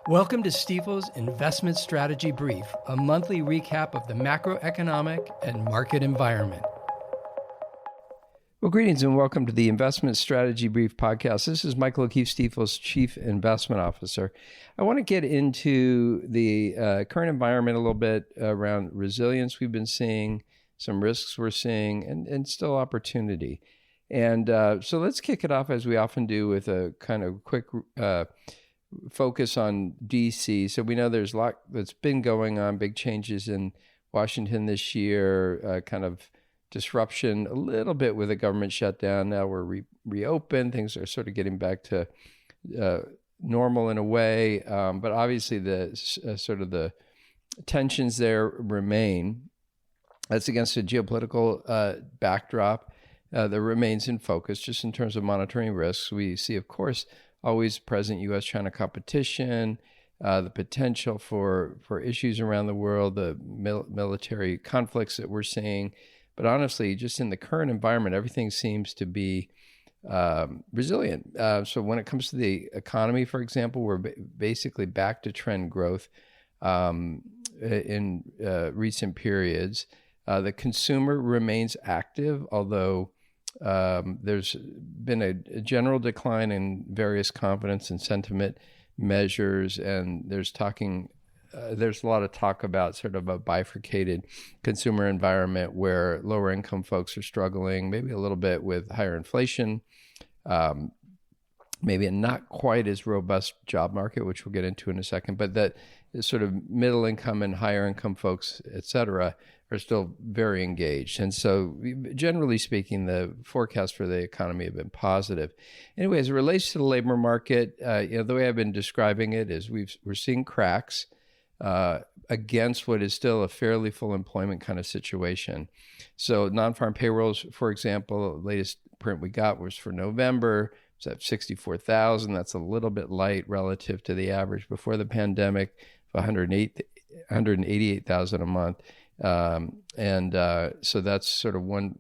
Welcome to Stifel's Investment Strategy Brief, a monthly recap of the macroeconomic and market environment. Well, greetings and welcome to the Investment Strategy Brief podcast. This is Michael O'Keefe, Stifel's Chief Investment Officer. I want to get into the current environment a little bit around resilience we've been seeing, some risks we're seeing, and still opportunity. And so let's kick it off as we often do with a kind of quick focus on DC. So we know there's a lot that's been going on, big changes in Washington this year, kind of disruption a little bit with a government shutdown. Now we're reopened. Things are sort of getting back to normal in a way. But obviously the sort of the tensions there remain. That's against a geopolitical backdrop that remains in focus just in terms of monitoring risks. We see, of course, always present U.S.-China competition, the potential for issues around the world, the military conflicts that we're seeing. But honestly, just in the current environment, everything seems to be resilient. So when it comes to the economy, for example, we're basically back to trend growth in recent periods. The consumer remains active, although there's been a general decline in various confidence and sentiment measures, and there's a lot of talk about sort of a bifurcated consumer environment where lower income folks are struggling, maybe a little bit with higher inflation, maybe a not quite as robust job market, which we'll get into in a second, but that sort of middle income and higher income folks, et cetera, are still very engaged. And so generally speaking, the forecasts for the economy have been positive. Anyway, as it relates to the labor market, the way I've been describing it is we're seeing cracks against what is still a fairly full employment kind of situation. So non-farm payrolls, for example, the latest print we got was for November. It's at 64,000. That's a little bit light relative to the average before the pandemic of 188,000 a month. So that's sort of one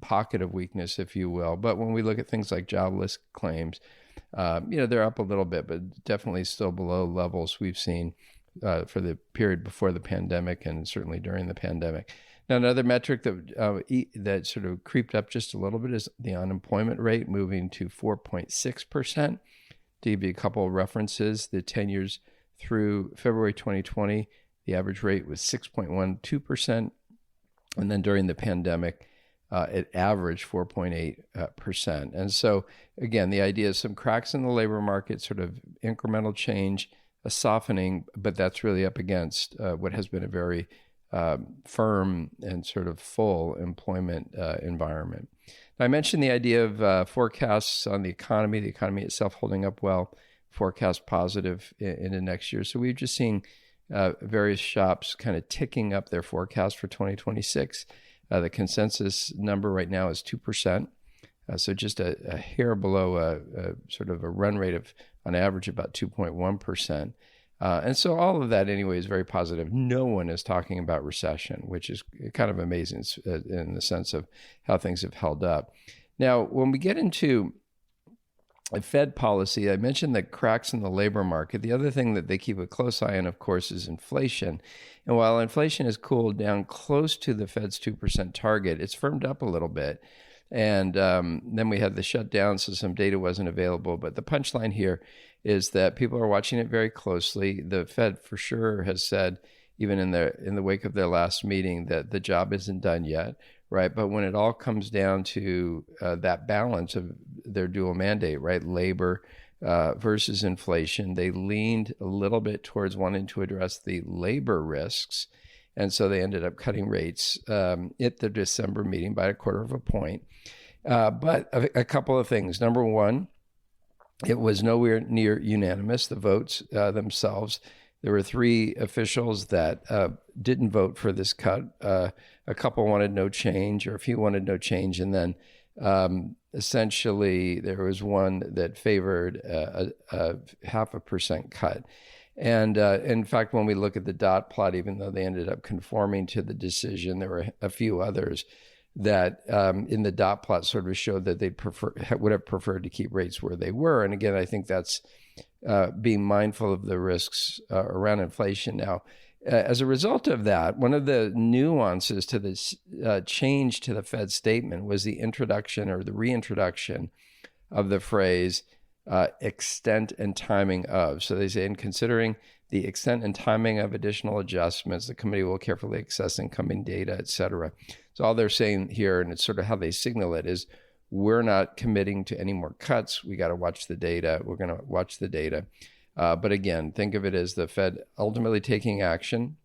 pocket of weakness, if you will. But when we look at things like jobless claims, they're up a little bit, but definitely still below levels we've seen for the period before the pandemic and certainly during the pandemic. Now, another metric that sort of creeped up just a little bit is the unemployment rate moving to 4.6%. To give you a couple of references, the 10 years through February 2020, the average rate was 6.12%. And then during the pandemic, it averaged 4.8%. And so, again, the idea is some cracks in the labor market, sort of incremental change, a softening, but that's really up against what has been a very firm and sort of full employment environment. Now, I mentioned the idea of forecasts on the economy itself holding up well, forecast positive into next year. So we've just seen various shops kind of ticking up their forecast for 2026. The consensus number right now is 2%. So just a hair below sort of a run rate of, on average, about 2.1%. And so all of that anyway is very positive. No one is talking about recession, which is kind of amazing in the sense of how things have held up. Now, when we get into Fed policy, I mentioned the cracks in the labor market. The other thing that they keep a close eye on, of course, is inflation. And while inflation has cooled down close to the Fed's 2% target, it's firmed up a little bit. And then we had the shutdown, so some data wasn't available. But the punchline here is that people are watching it very closely. The Fed, for sure, has said, even in the wake of their last meeting, that the job isn't done yet, right? But when it all comes down to that balance of their dual mandate, right, labor versus inflation, they leaned a little bit towards wanting to address the labor risks. And so they ended up cutting rates at the December meeting by 1/4 point. But a couple of things. Number one, it was nowhere near unanimous, the votes themselves. There were 3 officials that didn't vote for this cut. A couple wanted no change, or a few wanted no change. And then essentially there was one that favored a 0.5% cut. And in fact, when we look at the dot plot, even though they ended up conforming to the decision, there were a few others that in the dot plot sort of showed that would have preferred to keep rates where they were. And again, I think that's being mindful of the risks around inflation. Now, as a result of that, one of the nuances to this change to the Fed statement was the introduction or the reintroduction of the phrase extent and timing of. So they say, in considering the extent and timing of additional adjustments, the committee will carefully assess incoming data, et cetera. So all they're saying here, and it's sort of how they signal it, is we're not committing to any more cuts. We got to watch the data. We're going to watch the data. But again, think of it as the Fed ultimately taking action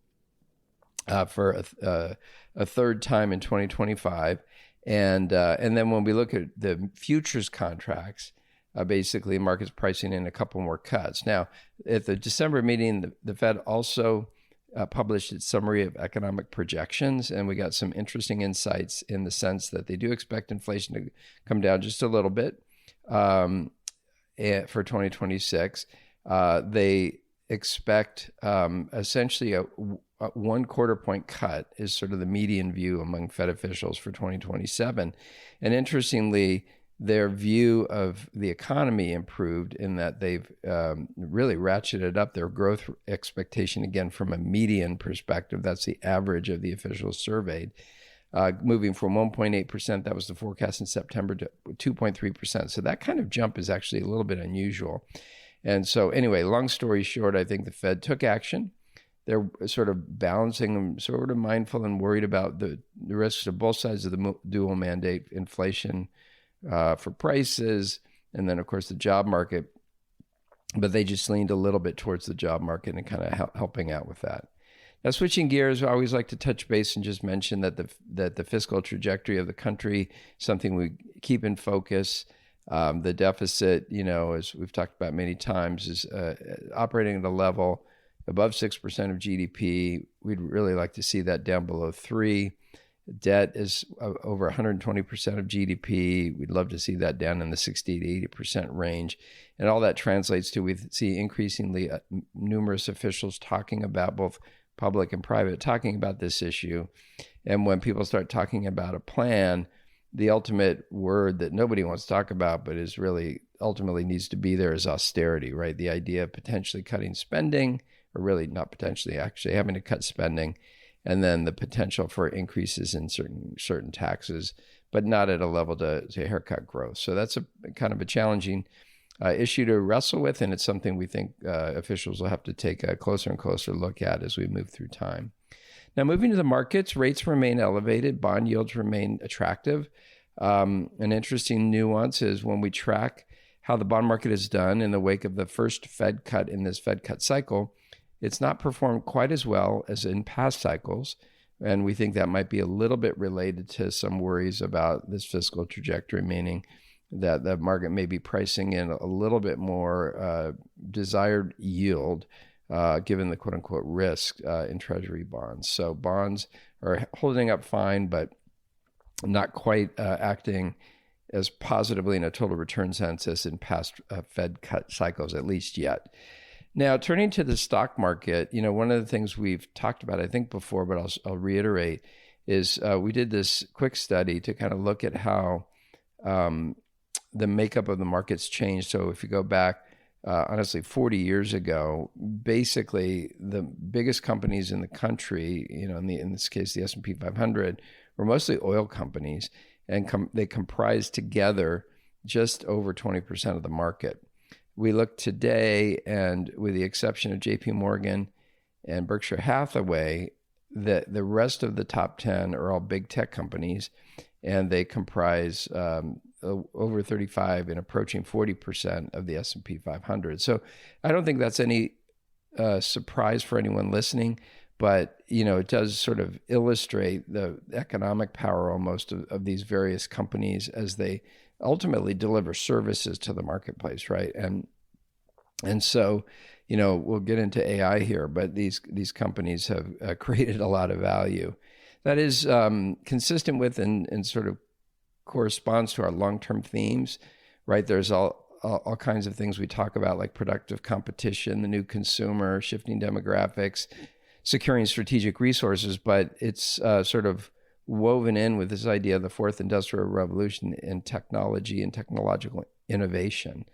for a third time in 2025. And then when we look at the futures contracts, basically markets pricing in a couple more cuts. Now, at the December meeting, the Fed also published its summary of economic projections, and we got some interesting insights in the sense that they do expect inflation to come down just a little bit for 2026. They expect essentially a 1/4 point cut is sort of the median view among Fed officials for 2027. And interestingly, their view of the economy improved in that they've really ratcheted up their growth expectation again from a median perspective. That's the average of the officials surveyed, moving from 1.8%, that was the forecast in September, to 2.3%. So that kind of jump is actually a little bit unusual. And so anyway, long story short, I think the Fed took action. They're sort of balancing them, sort of mindful and worried about the risks of both sides of the dual mandate, inflation for prices, and then, of course, the job market. But they just leaned a little bit towards the job market and kind of helping out with that. Now, switching gears, I always like to touch base and just mention that the fiscal trajectory of the country is something we keep in focus. The deficit, as we've talked about many times, is operating at a level above 6% of GDP. We'd really like to see that down below 3%. Debt is over 120% of GDP. We'd love to see that down in the 60 to 80% range. And all that translates to, we see increasingly numerous officials talking about, both public and private, talking about this issue. And when people start talking about a plan, the ultimate word that nobody wants to talk about, but is really ultimately needs to be there, is austerity, right? The idea of potentially cutting spending, or really not potentially, actually having to cut spending, and then the potential for increases in certain taxes, but not at a level to haircut growth. So that's a kind of a challenging issue to wrestle with, and it's something we think officials will have to take a closer and closer look at as we move through time. Now, moving to the markets, rates remain elevated, bond yields remain attractive. An interesting nuance is when we track how the bond market is done in the wake of the first Fed cut in this Fed cut cycle, it's not performed quite as well as in past cycles, and we think that might be a little bit related to some worries about this fiscal trajectory, meaning that the market may be pricing in a little bit more desired yield, given the quote-unquote risk in Treasury bonds. So bonds are holding up fine, but not quite acting as positively in a total return sense as in past Fed cut cycles, at least yet. Now, turning to the stock market, one of the things we've talked about, I think before, but I'll reiterate, is we did this quick study to kind of look at how the makeup of the markets changed. So if you go back, honestly, 40 years ago, basically the biggest companies in the country, in this case, the S&P 500, were mostly oil companies, and they comprised together just over 20% of the market. We look today, and with the exception of JP Morgan and Berkshire Hathaway, the rest of the top 10 are all big tech companies, and they comprise over 35 and approaching 40% of the S&P 500. So I don't think that's any surprise for anyone listening, but it does sort of illustrate the economic power almost of these various companies as they ultimately deliver services to the marketplace, right? And so, we'll get into AI here, but these companies have created a lot of value that is consistent with and sort of corresponds to our long-term themes, right? There's all kinds of things we talk about, like productive competition, the new consumer, shifting demographics, securing strategic resources, but it's sort of woven in with this idea of the fourth industrial revolution in technology and technological innovation.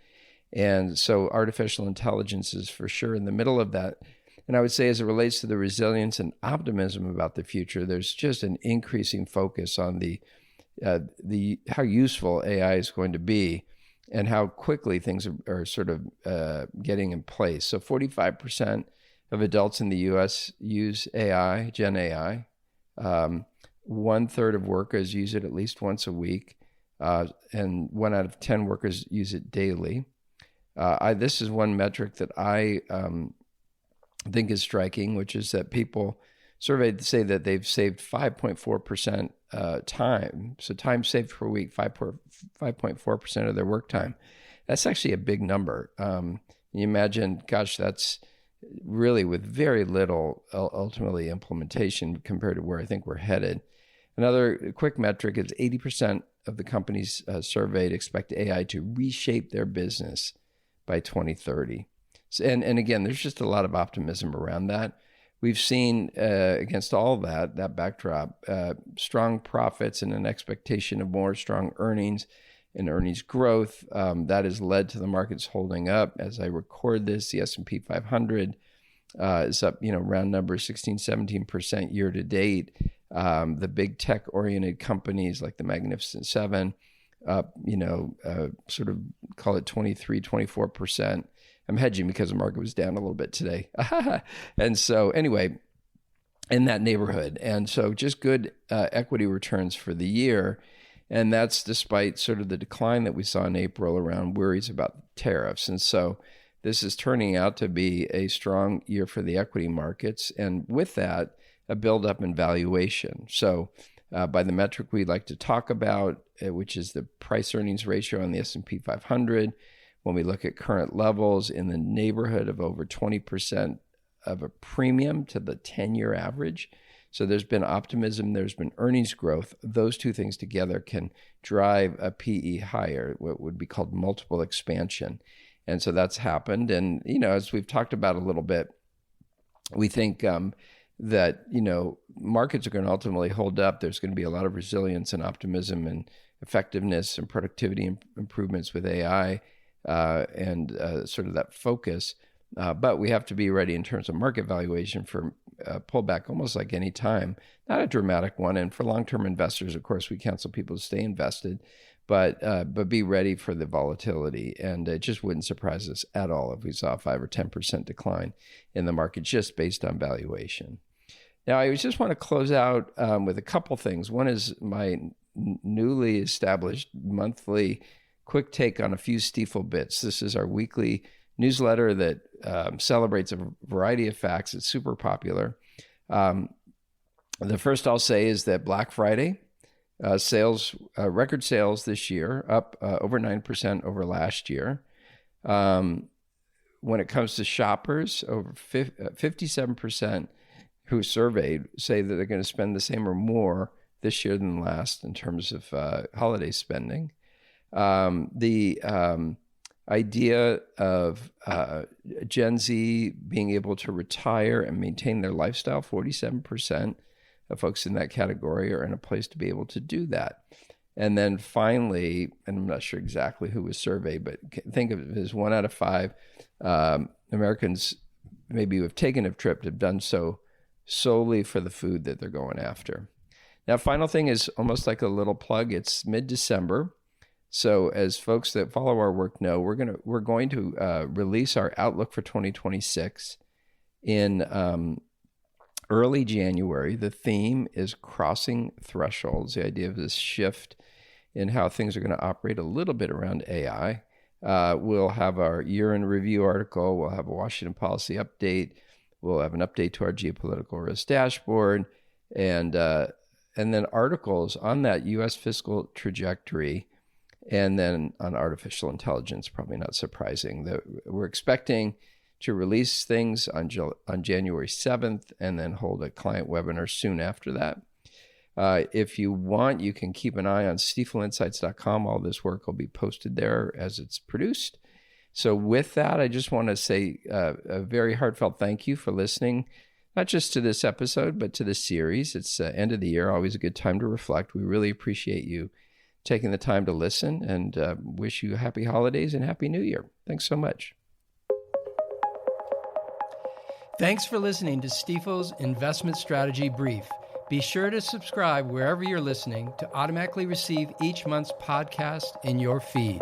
And so artificial intelligence is for sure in the middle of that. And I would say as it relates to the resilience and optimism about the future, there's just an increasing focus on the how useful AI is going to be and how quickly things are sort of getting in place. So 45% of adults in the U.S. use AI, Gen AI. 1/3 of workers use it at least once a week, and 1 out of 10 workers use it daily. This is one metric that I think is striking, which is that people surveyed say that they've saved 5.4% time. So time saved per week, 5.4% of their work time. That's actually a big number. You imagine, gosh, that's really with very little ultimately implementation compared to where I think we're headed. Another quick metric is 80% of the companies surveyed expect AI to reshape their business by 2030. And again, there's just a lot of optimism around that. We've seen, against all that backdrop, strong profits and an expectation of more strong earnings and earnings growth. That has led to the markets holding up. As I record this, the S&P 500 is up, round numbers, 16, 17% year to date. The big tech-oriented companies like the Magnificent Seven up, sort of call it 23, 24%. I'm hedging because the market was down a little bit today. And so anyway, in that neighborhood. And so just good equity returns for the year. And that's despite sort of the decline that we saw in April around worries about tariffs. And so this is turning out to be a strong year for the equity markets. And with that, a buildup in valuation. So by the metric we like to talk about, which is the price earnings ratio on the S&P 500, when we look at current levels in the neighborhood of over 20% of a premium to the 10-year average. So there's been optimism, there's been earnings growth. Those two things together can drive a PE higher, what would be called multiple expansion. And so that's happened. And, as we've talked about a little bit, we think that, markets are going to ultimately hold up. There's going to be a lot of resilience and optimism and effectiveness and productivity improvements with AI. And sort of that focus. But we have to be ready in terms of market valuation for pullback almost like any time. Not a dramatic one. And for long-term investors, of course, we counsel people to stay invested, but be ready for the volatility. And it just wouldn't surprise us at all if we saw a 5 or 10% decline in the market just based on valuation. Now, I just want to close out with a couple things. One is my newly established monthly quick take on a few Stiefel bits. This is our weekly newsletter that celebrates a variety of facts. It's super popular. The first I'll say is that Black Friday sales, record sales this year, up over 9% over last year. When it comes to shoppers, over 57% who surveyed say that they're going to spend the same or more this year than last in terms of holiday spending. The idea of Gen Z being able to retire and maintain their lifestyle, 47% of folks in that category are in a place to be able to do that. And then finally, and I'm not sure exactly who was surveyed, but think of it as 1 out of 5 Americans maybe who have taken a trip have done so solely for the food that they're going after. Now, final thing is almost like a little plug. It's mid-December. So as folks that follow our work know, we're going to release our outlook for 2026 in early January. The theme is crossing thresholds, the idea of this shift in how things are going to operate a little bit around AI. We'll have our year-end review article. We'll have a Washington policy update. We'll have an update to our geopolitical risk dashboard, and then articles on that U.S. fiscal trajectory. And then on artificial intelligence, probably not surprising. We're expecting to release things on January 7th and then hold a client webinar soon after that. If you want, you can keep an eye on stiefelinsights.com. All this work will be posted there as it's produced. So with that, I just want to say a very heartfelt thank you for listening. not just to this episode, but to the series. It's end of the year, always a good time to reflect. We really appreciate you taking the time to listen, and wish you happy holidays and happy new year. Thanks so much. Thanks for listening to Stifel's Investment Strategy Brief. Be sure to subscribe wherever you're listening to automatically receive each month's podcast in your feed.